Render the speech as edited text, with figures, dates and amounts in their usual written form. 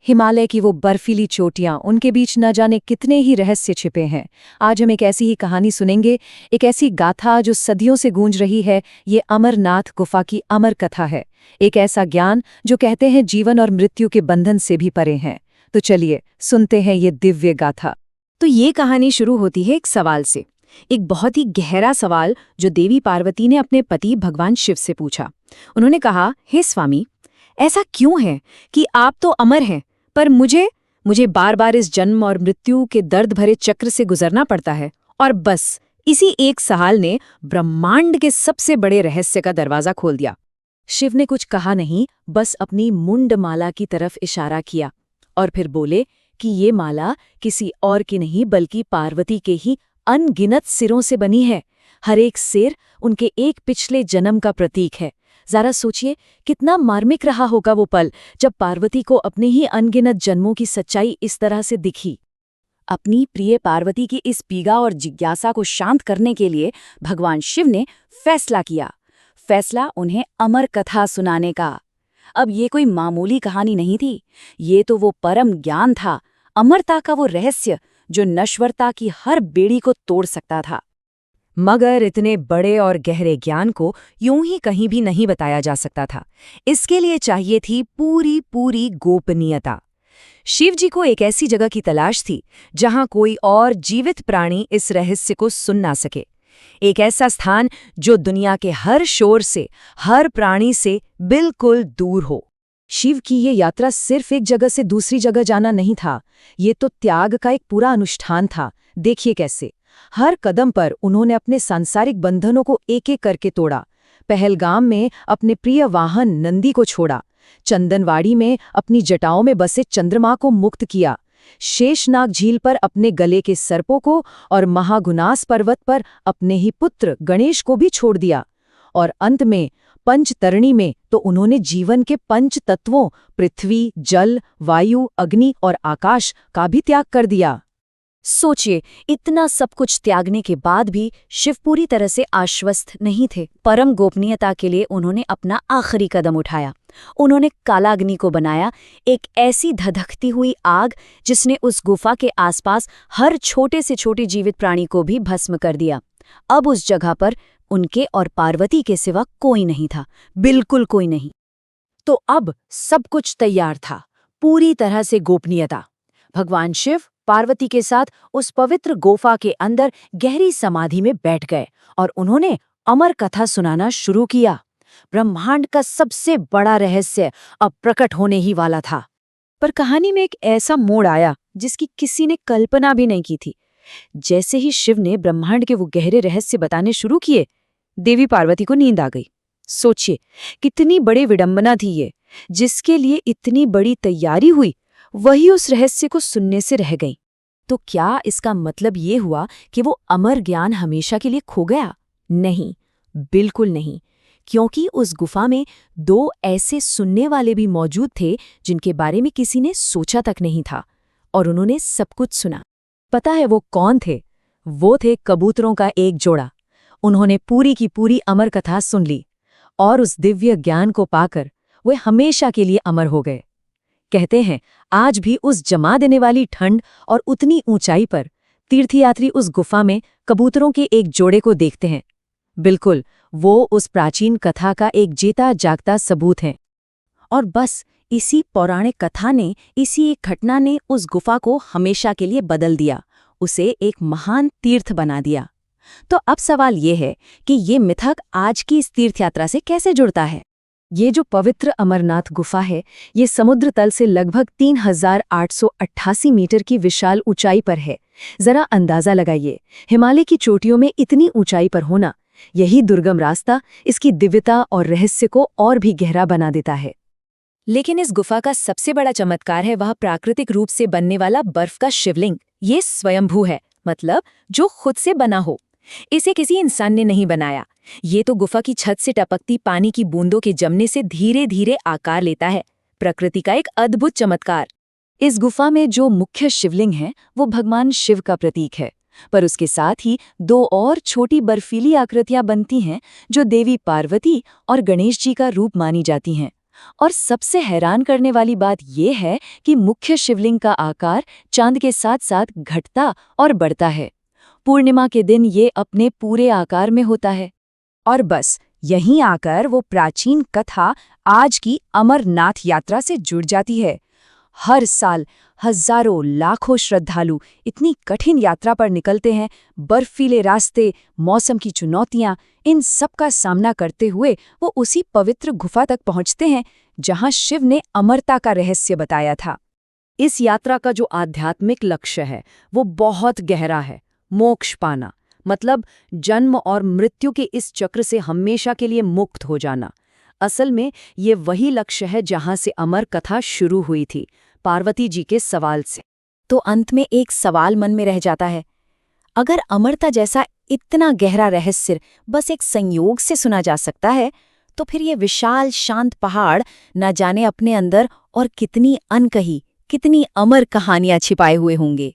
हिमालय की वो बर्फीली चोटियां, उनके बीच न जाने कितने ही रहस्य छिपे हैं। आज हम एक ऐसी ही कहानी सुनेंगे, एक ऐसी गाथा जो सदियों से गूंज रही है। ये अमरनाथ गुफा की अमर कथा है। एक ऐसा ज्ञान जो कहते हैं जीवन और मृत्यु के बंधन से भी परे हैं। तो चलिए सुनते हैं ये दिव्य गाथा। तो ये कहानी शुरू होती है एक सवाल से, एक बहुत ही गहरा सवाल जो देवी पार्वती ने अपने पति भगवान शिव से पूछा। उन्होंने कहा, हे स्वामी, ऐसा क्यों है कि आप तो अमर हैं, पर मुझे बार बार इस जन्म और मृत्यु के दर्द भरे चक्र से गुजरना पड़ता है। और बस इसी एक सवाल ने ब्रह्मांड के सबसे बड़े रहस्य का दरवाजा खोल दिया। शिव ने कुछ कहा नहीं, बस अपनी मुंडमाला की तरफ इशारा किया और फिर बोले कि ये माला किसी और की नहीं बल्कि पार्वती के ही अनगिनत सिरों से बनी है। हर एक सिर उनके एक पिछले जन्म का प्रतीक है। जरा सोचिए कितना मार्मिक रहा होगा वो पल जब पार्वती को अपने ही अनगिनत जन्मों की सच्चाई इस तरह से दिखी। अपनी प्रिय पार्वती की इस पीड़ा और जिज्ञासा को शांत करने के लिए भगवान शिव ने फैसला किया। फैसला उन्हें अमर कथा सुनाने का। अब ये कोई मामूली कहानी नहीं थी, ये तो वो परम ज्ञान था, अमरता का वो रहस्य जो नश्वरता की हर बेड़ी को तोड़ सकता था। मगर इतने बड़े और गहरे ज्ञान को यूं ही कहीं भी नहीं बताया जा सकता था। इसके लिए चाहिए थी पूरी गोपनीयता। शिव जी को एक ऐसी जगह की तलाश थी जहां कोई और जीवित प्राणी इस रहस्य को सुन ना सके। एक ऐसा स्थान जो दुनिया के हर शोर से, हर प्राणी से बिल्कुल दूर हो। शिव की ये यात्रा सिर्फ एक जगह से दूसरी जगह जाना नहीं था, ये तो त्याग का एक पूरा अनुष्ठान था। देखिए कैसे हर कदम पर उन्होंने अपने सांसारिक बंधनों को एक-एक करके तोड़ा। पहलगाम में अपने प्रिय वाहन नंदी को छोड़ा, चंदनवाड़ी में अपनी जटाओं में बसे चंद्रमा को मुक्त किया, शेषनाग झील पर अपने गले के सर्पों को और महागुनास पर्वत पर अपने ही पुत्र गणेश को भी छोड़ दिया। और अंत में पंचतरणी में तो उन्होंने जीवन के पंच तत्वों पृथ्वी, जल, वायु, अग्नि और आकाश का भी त्याग कर दिया। सोचिए, इतना सब कुछ त्यागने के बाद भी शिव पूरी तरह से आश्वस्त नहीं थे। परम गोपनीयता के लिए उन्होंने अपना आखिरी कदम उठाया। उन्होंने कालाग्नि को बनाया, एक ऐसी धधकती हुई आग जिसने उस गुफा के आसपास हर छोटे से छोटे जीवित प्राणी को भी भस्म कर दिया। अब उस जगह पर उनके और पार्वती के सिवा कोई नहीं था, बिल्कुल कोई नहीं। तो अब सब कुछ तैयार था, पूरी तरह से गोपनीयता। भगवान शिव पार्वती के साथ उस पवित्र गुफा के अंदर गहरी समाधि में बैठ गए और उन्होंने अमर कथा सुनाना शुरू किया। ब्रह्मांड का सबसे बड़ा रहस्य अब प्रकट होने ही वाला था। पर कहानी में एक ऐसा मोड़ आया जिसकी किसी ने कल्पना भी नहीं की थी। जैसे ही शिव ने ब्रह्मांड के वो गहरे रहस्य बताने शुरू किए, देवी पार्वती को नींद आ गई। सोचिए कितनी बड़ी विडंबना थी ये, जिसके लिए इतनी बड़ी तैयारी हुई, वही उस रहस्य को सुनने से रह गई। तो क्या इसका मतलब ये हुआ कि वो अमर ज्ञान हमेशा के लिए खो गया? नहीं, बिल्कुल नहीं, क्योंकि उस गुफा में दो ऐसे सुनने वाले भी मौजूद थे जिनके बारे में किसी ने सोचा तक नहीं था, और उन्होंने सब कुछ सुना। पता है वो कौन थे? वो थे कबूतरों का एक जोड़ा। उन्होंने पूरी की पूरी अमर कथा सुन ली और उस दिव्य ज्ञान को पाकर वे हमेशा के लिए अमर हो गए। कहते हैं आज भी उस जमा देने वाली ठंड और उतनी ऊंचाई पर तीर्थयात्री उस गुफा में कबूतरों के एक जोड़े को देखते हैं। बिल्कुल, वो उस प्राचीन कथा का एक जीता जागता सबूत है। और बस इसी पौराणिक कथा ने, इसी एक घटना ने उस गुफा को हमेशा के लिए बदल दिया, उसे एक महान तीर्थ बना दिया। तो अब सवाल ये है कि ये मिथक आज की इस तीर्थयात्रा से कैसे जुड़ता है? ये जो पवित्र अमरनाथ गुफा है, ये समुद्र तल से लगभग 3888 मीटर की विशाल ऊंचाई पर है। जरा अंदाजा लगाइए, हिमालय की चोटियों में इतनी ऊंचाई पर होना, यही दुर्गम रास्ता इसकी दिव्यता और रहस्य को और भी गहरा बना देता है। लेकिन इस गुफा का सबसे बड़ा चमत्कार है वह प्राकृतिक रूप से बनने वाला बर्फ का शिवलिंग। ये स्वयंभू है, मतलब जो खुद से बना हो। इसे किसी इंसान ने नहीं बनाया। ये तो गुफा की छत से टपकती पानी की बूंदों के जमने से धीरे धीरे आकार लेता है। प्रकृति का एक अद्भुत चमत्कार। इस गुफा में जो मुख्य शिवलिंग है वो भगवान शिव का प्रतीक है, पर उसके साथ ही दो और छोटी बर्फीली आकृतियां बनती हैं जो देवी पार्वती और गणेश जी का रूप मानी जाती हैं। और सबसे हैरान करने वाली बात यह है कि मुख्य शिवलिंग का आकार चांद के साथ साथ घटता और बढ़ता है। पूर्णिमा के दिन ये अपने पूरे आकार में होता है। और बस यहीं आकर वो प्राचीन कथा आज की अमरनाथ यात्रा से जुड़ जाती है। हर साल हजारों लाखों श्रद्धालु इतनी कठिन यात्रा पर निकलते हैं, बर्फीले रास्ते, मौसम की चुनौतियां, इन सब का सामना करते हुए वो उसी पवित्र गुफा तक पहुंचते हैं जहां शिव ने अमरता का रहस्य बताया था। इस यात्रा का जो आध्यात्मिक लक्ष्य है वो बहुत गहरा है। मोक्ष पाना मतलब जन्म और मृत्यु के इस चक्र से हमेशा के लिए मुक्त हो जाना। असल में ये वही लक्ष्य है जहां से अमर कथा शुरू हुई थी, पार्वती जी के सवाल से। तो अंत में एक सवाल मन में रह जाता है, अगर अमरता जैसा इतना गहरा रहस्य बस एक संयोग से सुना जा सकता है, तो फिर ये विशाल शांत पहाड़ न जाने अपने अंदर और कितनी अनकही, कितनी अमर कहानियां छिपाए हुए होंगे।